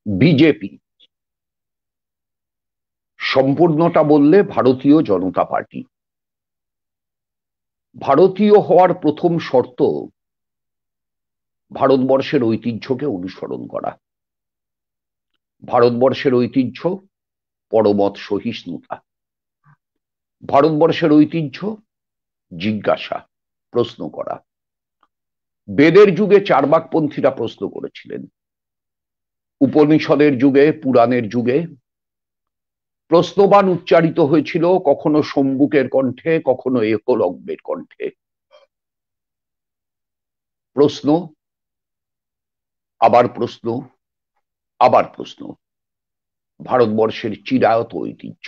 BJP সম্পূর্ণটা বললে ভারতীয় জনতা পার্টি। ভারতীয় হওয়ার প্রথম শর্ত ভারতবর্ষের ঐতিহ্যকে অনুসরণ করা। ভারতবর্ষের ঐতিহ্য পরমত সহিষ্ণুতা। ভারতবর্ষের ঐতিহ্য জিজ্ঞাসা, প্রশ্ন করা। বেদের যুগে চার্বাকপন্থীরা প্রশ্ন করেছিলেন, উপনিষদের যুগে, পুরাণের যুগে প্রশ্নবাণ উচ্চারিত হয়েছিল, কখনো শম্ভুকের কণ্ঠে, কখনো একলব্যের কণ্ঠে। প্রশ্ন, আবার প্রশ্ন, আবার প্রশ্ন। ভারতবর্ষের চিরায়ত ঐতিহ্য।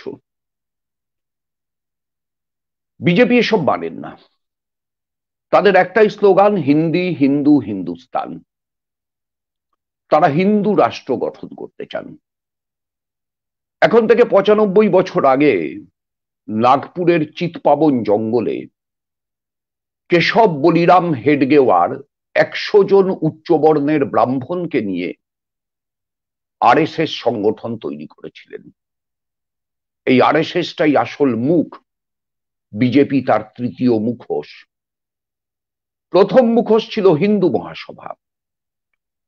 বিজেপি এসব মানেন না। তাদের একটাই স্লোগান, হিন্দি, হিন্দু, হিন্দুস্তান। তারা হিন্দু রাষ্ট্র গঠন করতে চান। এখন থেকে ৯৫ বছর আগে নাগপুরের চিৎপাবন জঙ্গলে কেশব বলিরাম হেডগেওয়ার ১০০ জন উচ্চবর্ণের ব্রাহ্মণকে নিয়ে আরএসএস সংগঠন তৈরি করেছিলেন। এই আরএসএসটাই আসল মুখ, বিজেপি তার তৃতীয় মুখোশ। প্রথম মুখোশ ছিল হিন্দু মহাসভা,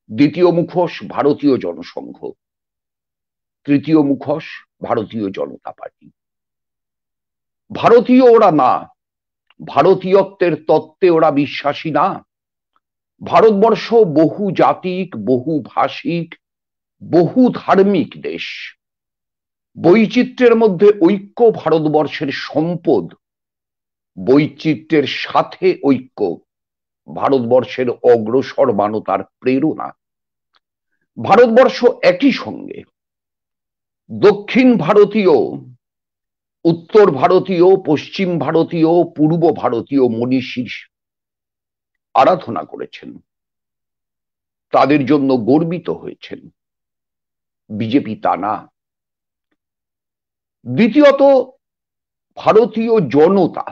দ্বিতীয় মুখোশ ভারতীয় জনসংঘ, তৃতীয় মুখোশ ভারতীয় জনতা পার্টি। ভারতীয় ওরা না, ভারতীয়ত্বের তত্ত্বে ওরা বিশ্বাসী না। ভারতবর্ষ বহু জাতিক, বহু ভাষিক, বহু ধার্মিক দেশ। বৈচিত্র্যের মধ্যে ঐক্য ভারতবর্ষের সম্পদ, বৈচিত্র্যের সাথে ঐক্য ভারতবর্ষের অগ্রসর মানতার প্রেরণা। ভারতবর্ষ একই সঙ্গে দক্ষিণ ভারতীয়, উত্তর ভারতীয়, পশ্চিম ভারতীয়, পূর্ব ভারতীয় মনীষীর আরাধনা করেছেন, তাদের জন্য গর্বিত হয়েছেন। বিজেপি তা না। দ্বিতীয়ত, ভারতীয় জনতা।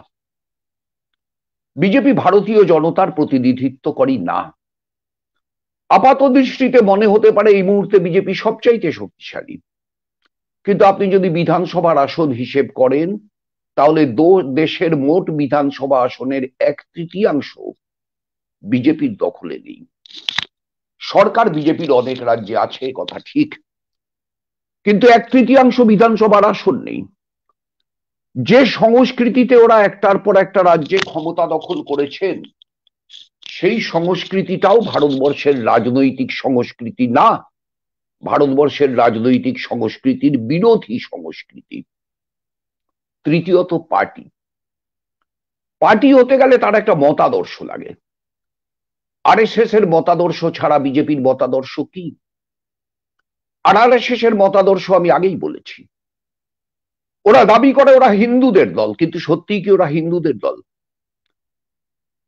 বিজেপি ভারতীয় জনতার প্রতিনিধিত্ব করি না। আপাত দৃষ্টিতে মনে হতে পারে এই মুহূর্তে বিজেপি সবচাইতে শক্তিশালী, কিন্তু আপনি যদি বিধানসভার আসন হিসেব করেন তাহলে দেশের মোট বিধানসভা আসনের 1/3 বিজেপির দখলে নেই। সরকার বিজেপির অনেক রাজ্যে আছে, কথা ঠিক, কিন্তু 1/3 বিধানসভার আসন নেই। যে সংস্কৃতিতে ওরা একটার পর একটা রাজ্যে ক্ষমতা দখল করেছেন, সেই সংস্কৃতিটাও ভারতবর্ষের রাজনৈতিক সংস্কৃতি না, ভারতবর্ষের রাজনৈতিক সংস্কৃতির বিরোধী সংস্কৃতি। তৃতীয়ত, পার্টি। পার্টি হতে গেলে তার একটা মতাদর্শ লাগে। আরএসএস এর মতাদর্শ ছাড়া বিজেপির মতাদর্শ কি? আর আরএসএস এর মতাদর্শ আমি আগেই বলেছি। ওরা দাবি করে ওরা হিন্দুদের দল, কিন্তু সত্যিই কি ওরা হিন্দুদের দল?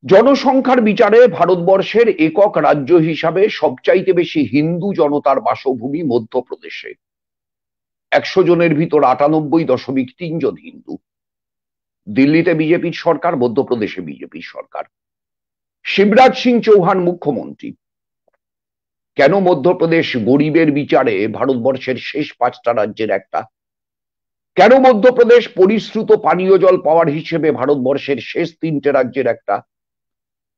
জনসংখ্যার বিচারে ভারতবর্ষের একক রাজ্য হিসাবে সবচাইতে বেশি হিন্দু জনতার বাসভূমি মধ্যপ্রদেশে। ১০০ জনের ভিতর ৯৮.৩ জন হিন্দু। দিল্লিতে বিজেপির সরকার, মধ্যপ্রদেশে বিজেপির সরকার। শিবরাজ সিং চৌহান মুখ্যমন্ত্রী। কেন মধ্যপ্রদেশ গরিবের বিচারে ভারতবর্ষের শেষ 5টা রাজ্যের একটা? কেন মধ্যপ্রদেশ পরিশ্রুত পানীয় জল পাওয়ার হিসেবে ভারতবর্ষের শেষ 3টে রাজ্যের একটা?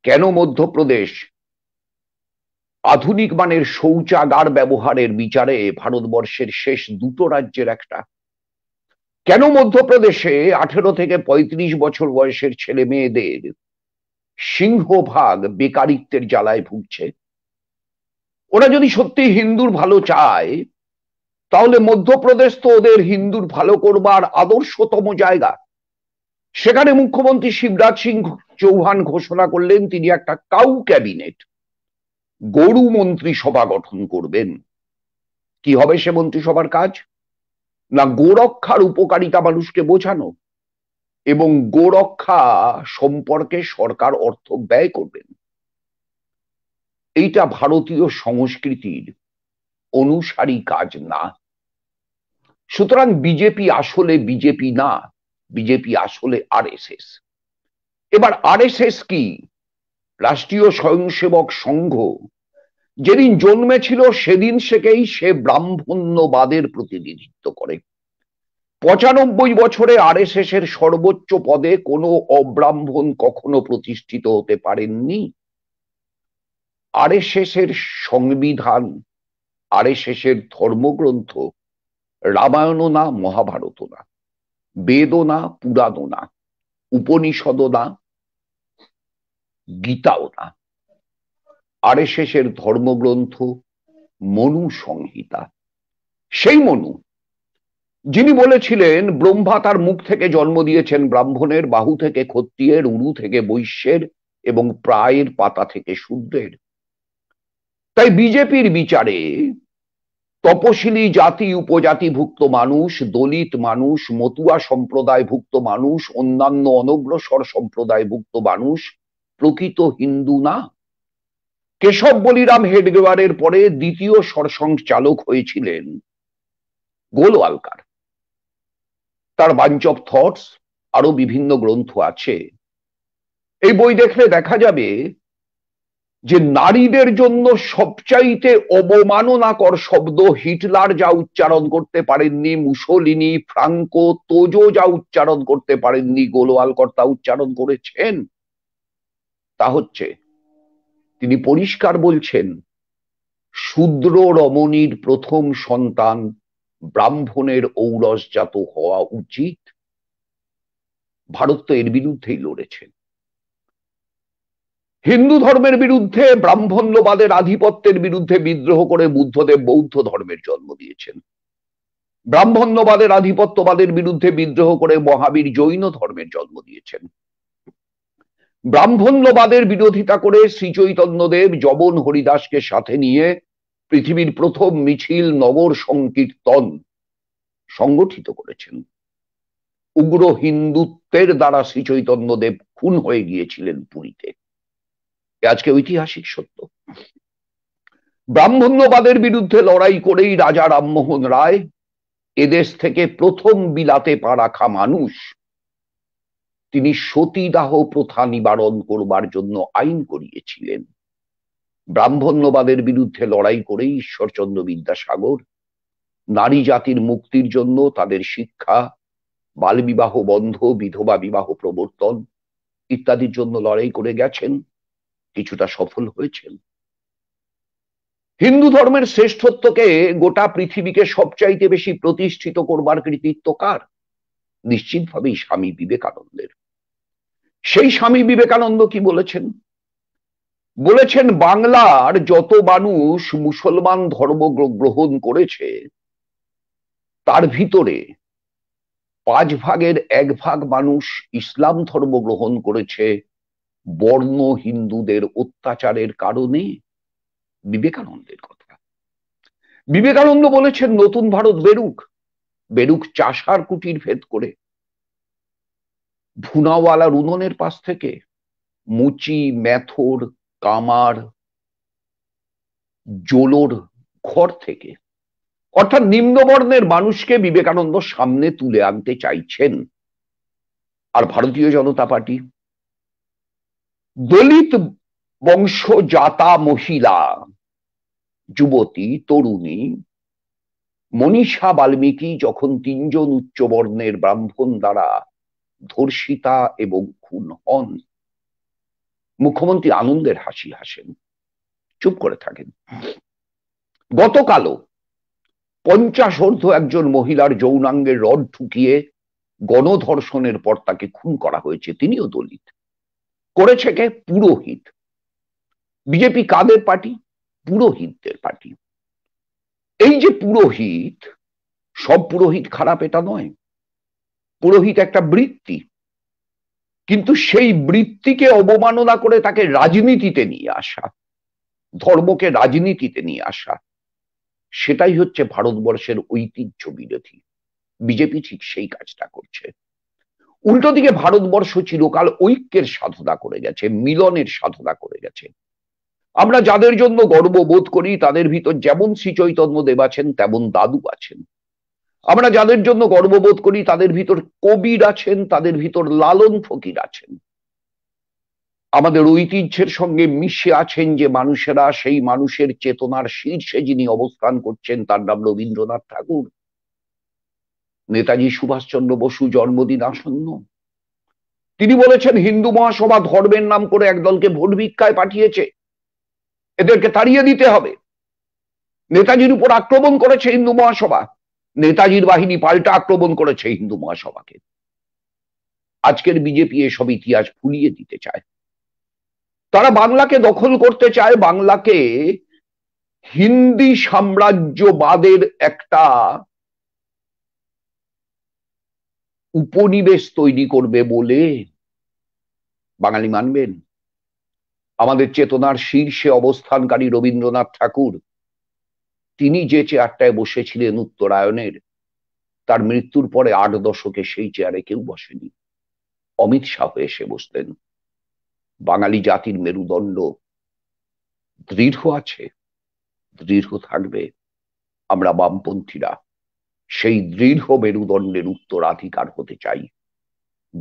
কেন মধ্যপ্রদেশ আধুনিক মানের শৌচাগার ব্যবহারের বিচারে ভারতবর্ষের শেষ 2টো রাজ্যের একটা? কেন মধ্যপ্রদেশে 18 থেকে 35 বছর বয়সের ছেলে মেয়েদের সিংহভাগ বেকারিত্বের জ্বালায় ভুগছে? ওরা যদি সত্যি হিন্দুর ভালো চায় তাহলে মধ্যপ্রদেশ তো ওদের হিন্দুর ভালো করবার আদর্শতম জায়গা। সেখানে মুখ্যমন্ত্রী শিবরাজ সিং চৌহান ঘোষণা করলেন তিনি একটা কাউ ক্যাবিনেট, গরু মন্ত্রিসভা গঠন করবেন। কি হবে সে মন্ত্রিসভার কাজ? না গোরক্ষার উপকারিতা মানুষকে বোঝানো এবং গোরক্ষা সম্পর্কে সরকার অর্থ ব্যয় করবেন। এইটা ভারতীয় সংস্কৃতির অনুসারী কাজ না। সুতরাং বিজেপি আসলে বিজেপি না, বিজেপি আসলে আরএসএস। এবার আরএসএস কি? রাষ্ট্রীয় স্বয়ংসেবক সংঘ, যেদিন জন্মেছিল সেদিন থেকেই সে ব্রাহ্মণ্যবাদের প্রতিনিধিত্ব করে। 95 বছরে আরএসএস এর সর্বোচ্চ পদে কোনো অব্রাহ্মণ কখনো প্রতিষ্ঠিত হতে পারেননি। আরএসএস এর সংবিধান, আরএসএস এর ধর্মগ্রন্থ রামায়ণ না, মহাভারত না, বেদও না, পুরাণও না, উপনিষদও না, গীতাও না। আরএসএস এর ধর্মগ্রন্থ মনু সংহিতা। সেই মনু যিনি বলেছিলেন ব্রহ্মা তার মুখ থেকে জন্ম দিয়েছেন ব্রাহ্মণের, বাহু থেকে ক্ষত্রিয়ের, উরু থেকে বৈশ্যের এবং প্রায়ের পাতা থেকে শূদ্রের। তাই বিজেপির বিচারে তপশিলি জাতি উপজাতিভুক্ত মানুষ, দলিত মানুষ, মতুয়া সম্প্রদায়ভুক্ত মানুষ, অন্যান্য অনগ্রসর সম্প্রদায়ভুক্ত মানুষ প্রকৃত হিন্দু না। কেশব বলিরাম হেডগেওয়ারের পরে দ্বিতীয় সরসংঘচালক হয়েছিলেন গোলওয়ালকার। তার বাঞ্চ অফ থটস আরো বিভিন্ন গ্রন্থ আছে। এই বই দেখলে দেখা যাবে যে নারীদের জন্য সবচাইতে অবমাননাকর শব্দ হিটলার যা উচ্চারণ করতে পারেননি, মুসোলিনি, ফ্রাঙ্কো, তোজো যা উচ্চারণ করতে পারেননি, গোলওয়ালকর তা উচ্চারণ করেছেন। তা হচ্ছে তিনি পরিষ্কার বলছেন শূদ্র রমণীর প্রথম সন্তান ব্রাহ্মণের ঔরসজাত হওয়া উচিত। ভারত তো এর বিরুদ্ধেই লড়েছেন। হিন্দু ধর্মের বিরুদ্ধে, ব্রাহ্মণ্যবাদের আধিপত্যের বিরুদ্ধে বিদ্রোহ করে বুদ্ধদেব বৌদ্ধ ধর্মের জন্ম দিয়েছেন। ব্রাহ্মণ্যবাদের আধিপত্যবাদের বিরুদ্ধে বিদ্রোহ করে মহাবীর জৈন ধর্মের জন্ম দিয়েছেন। ব্রাহ্মণ্যবাদের বিরোধিতা করে শ্রী চৈতন্যদেব যবন হরিদাসকে সাথে নিয়ে পৃথিবীর প্রথম মিছিল নগর সংকীর্তন সংগঠিত করেছেন। উগ্র হিন্দুত্বের দ্বারা শ্রী চৈতন্যদেব খুন হয়ে গিয়েছিলেন পুরীতে। আজকে ঐতিহাসিক সত্য। ব্রাহ্মণ্যবাদের বিরুদ্ধে লড়াই করেই রাজা রামমোহন রায় এদেশ থেকে প্রথম বিলাতে পা রাখা মানুষ। তিনি সতীদাহ প্রথা নিবারণ করবার জন্য আইন করিয়েছিলেন। ব্রাহ্মণ্যবাদের বিরুদ্ধে লড়াই করেই ঈশ্বরচন্দ্র বিদ্যাসাগর নারী জাতির মুক্তির জন্য, তাদের শিক্ষা, বালবিবাহ বন্ধ, বিধবা বিবাহ প্রবর্তন ইত্যাদির জন্য লড়াই করে গেছেন, কিছুটা সফল হয়েছেন। হিন্দু ধর্মের শ্রেষ্ঠত্বকে গোটা পৃথিবীকে সবচাইতে বেশি প্রতিষ্ঠিত করবার কৃতিত্ব কার? নিশ্চিতভাবেই স্বামী বিবেকানন্দের। সেই স্বামী বিবেকানন্দ কি বলেছেন? বলেছেন বাংলার যত মানুষ মুসলমান ধর্ম গ্রহণ করেছে তার ভিতরে 5 ভাগের 1 ভাগ মানুষ ইসলাম ধর্ম গ্রহণ করেছে বর্ণ হিন্দুদের অত্যাচারের কারণে। বিবেকানন্দের কথা। বিবেকানন্দ বলেছেন নতুন ভারত বেরুক, বেরুক চাষার কুটির ভেদ করে, ভুনাওয়ালার উনুনের পাশ থেকে, মুচি, মেথর, কামার, জোলোর ঘর থেকে। অর্থাৎ নিম্নবর্ণের মানুষকে বিবেকানন্দ সামনে তুলে আনতে চাইছেন। আর ভারতীয় জনতা পার্টি দলিত বংশজাতা মহিলা, যুবতী, তরুণী মনীষা বাল্মীকি যখন 3 জন উচ্চবর্ণের ব্রাহ্মণ দ্বারা ধর্ষিতা এবং খুন হন, মুখ্যমন্ত্রী আনন্দের হাসি হাসেন, চুপ করে থাকেন। গতকালও 50 একজন মহিলার যৌনাঙ্গের রড ঠুকিয়ে গণধর্ষণের পর তাকে খুন করা হয়েছে। তিনিও দলিত। করেছে কে? পুরোহিত। বিজেপি কাদের পার্টি? পুরোহিতদের পার্টি। এই যে পুরোহিত, সব পুরোহিত খারাপ এটা নয়। পুরোহিত একটা বৃত্তি, কিন্তু সেই বৃত্তিকে অবমাননা করে তাকে রাজনীতিতে নিয়ে আসা, ধর্মকে রাজনীতিতে নিয়ে আসা, সেটাই হচ্ছে ভারতবর্ষের ঐতিহ্য বিরোধী। বিজেপি ঠিক সেই কাজটা করছে। উল্টো দিকে ভারতবর্ষ চিরকাল ঐক্যের সাধনা করে গেছে, মিলনের সাধনা করে গেছে। আমরা যাদের জন্য গর্ববোধ করি তাদের ভিতর যেমন শ্রী চৈতন্যদেব আছেন তেমন দাদু আছেন। আমরা যাদের জন্য গর্ববোধ করি তাদের ভিতর কবির আছেন, তাদের ভিতর লালন ফকির আছেন। আমাদের ঐতিহ্যের সঙ্গে মিশে আছেন যে মানুষেরা, সেই মানুষের চেতনার শীর্ষে যিনি অবস্থান করছেন তার নাম রবীন্দ্রনাথ ঠাকুর। নেতাজি সুভাষচন্দ্র বসু জন্মদিন আসন্ন। তিনি বলেছেন হিন্দু মহাসভা ধর্মের নাম করে একদলকে ভোট ভিক্ষায় পাঠিয়েছে, এদেরকে তাড়িয়ে দিতে হবে। নেতাজির উপর আক্রমণ করেছে হিন্দু মহাসভা, নেতাজির বাহিনী পাল্টা আক্রমণ করেছে হিন্দু মহাসভাকে। আজকের বিজেপি এসব ইতিহাস ভুলিয়ে দিতে চায়। তারা বাংলাকে দখল করতে চায়, বাংলাকে হিন্দি সাম্রাজ্যবাদের একটা উপনিবেশ তৈরি করবে বলে বাঙালি মানবেন? আমাদের চেতনার শীর্ষে অবস্থানকারী রবীন্দ্রনাথ ঠাকুর, তিনি যে চেয়ারটায় বসেছিলেন উত্তরায়ণের, তার মৃত্যুর পরে 8 দশকে সেই চেয়ারে কেউ বসেনি। অমিত শাহ এসে বসলেন। বাঙালি জাতির মেরুদণ্ড দৃঢ় আছে, দৃঢ় থাকবে। আমরা বামপন্থীরা সেই দৃঢ় মেরুদণ্ডের উত্তরাধিকার হতে চাই।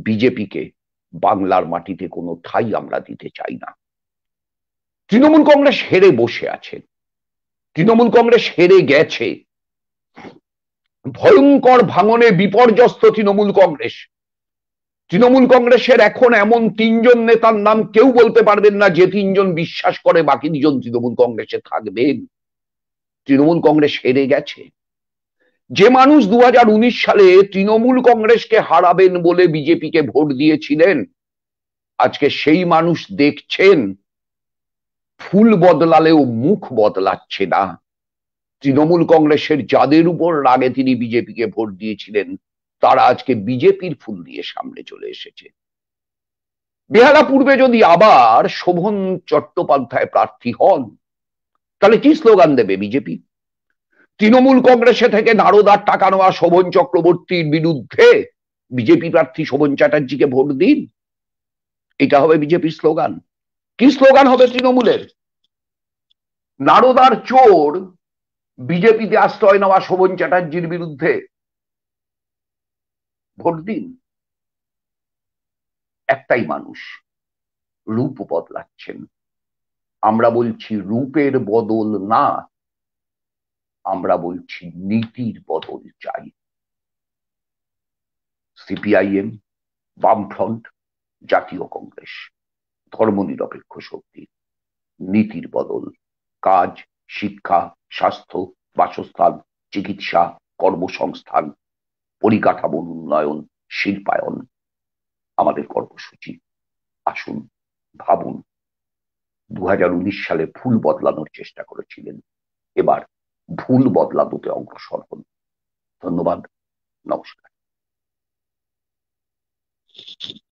বিজেপিকে বাংলার মাটিতে কোনো ঠাঁই আমরা দিতে চাই না। তৃণমূল কংগ্রেস হেরে বসে আছে, তৃণমূল কংগ্রেস হেরে গেছে। ভয়ঙ্কর ভাঙনে বিপর্যস্ত তৃণমূল কংগ্রেস। তৃণমূল কংগ্রেসের এখন এমন 3 জন নেতার নাম কেউ বলতে পারবেন না যে 3 জন বিশ্বাস করে বাকি 2 জন তৃণমূল কংগ্রেসে থাকবেন। তৃণমূল কংগ্রেস হেরে গেছে। যে মানুষ 2019 সালে তৃণমূল কংগ্রেসকে হারাবেন বলে বিজেপিকে ভোট দিয়েছিলেন, আজকে সেই মানুষ দেখছেন ফুল বদলালেও মুখ বদলাচ্ছে না। তৃণমূল কংগ্রেসের যাদের উপর রাগে তিনি বিজেপিকে ভোট দিয়েছিলেন, তারা আজকে বিজেপির ফুল দিয়ে সামনে চলে এসেছে। বেহালা পূর্বে যদি আবার শোভন চট্টোপাধ্যায় প্রার্থী হন, তাহলে কি স্লোগান দেবে বিজেপি? তৃণমূল কংগ্রেসে থেকে নারদার টাকা নেওয়া শোভন চক্রবর্তীর বিরুদ্ধে বিজেপি প্রার্থী শোভন চ্যাটার্জিকে ভোট দিন, এটা হবে বিজেপির স্লোগান। কি স্লোগান হবে তৃণমূলের? নারদার চোর বিজেপিতে আশ্রয় নেওয়া শোভন চ্যাটার্জির বিরুদ্ধে ভোট দিন। একটাই মানুষ রূপ বদলাচ্ছেন, আমরা বলছি রূপের বদল না, আমরা বলছি নীতির বদল চাই। সিপিআইএম, বামফ্রন্ট, জাতীয় কংগ্রেস, ধর্মনিরপেক্ষ শক্তি, নীতির বদল। কাজ, শিক্ষা, স্বাস্থ্য, বাসস্থান, চিকিৎসা, কর্মসংস্থান, পরিকাঠামোর উন্নয়ন, শিল্পায়ন আমাদের কর্মসূচি। আসুন ভাবুন, 2019 সালে ভুল বদলানোর চেষ্টা করেছিলেন, এবার ভুল বদলাতে অগ্রসর হন। ধন্যবাদ, নমস্কার।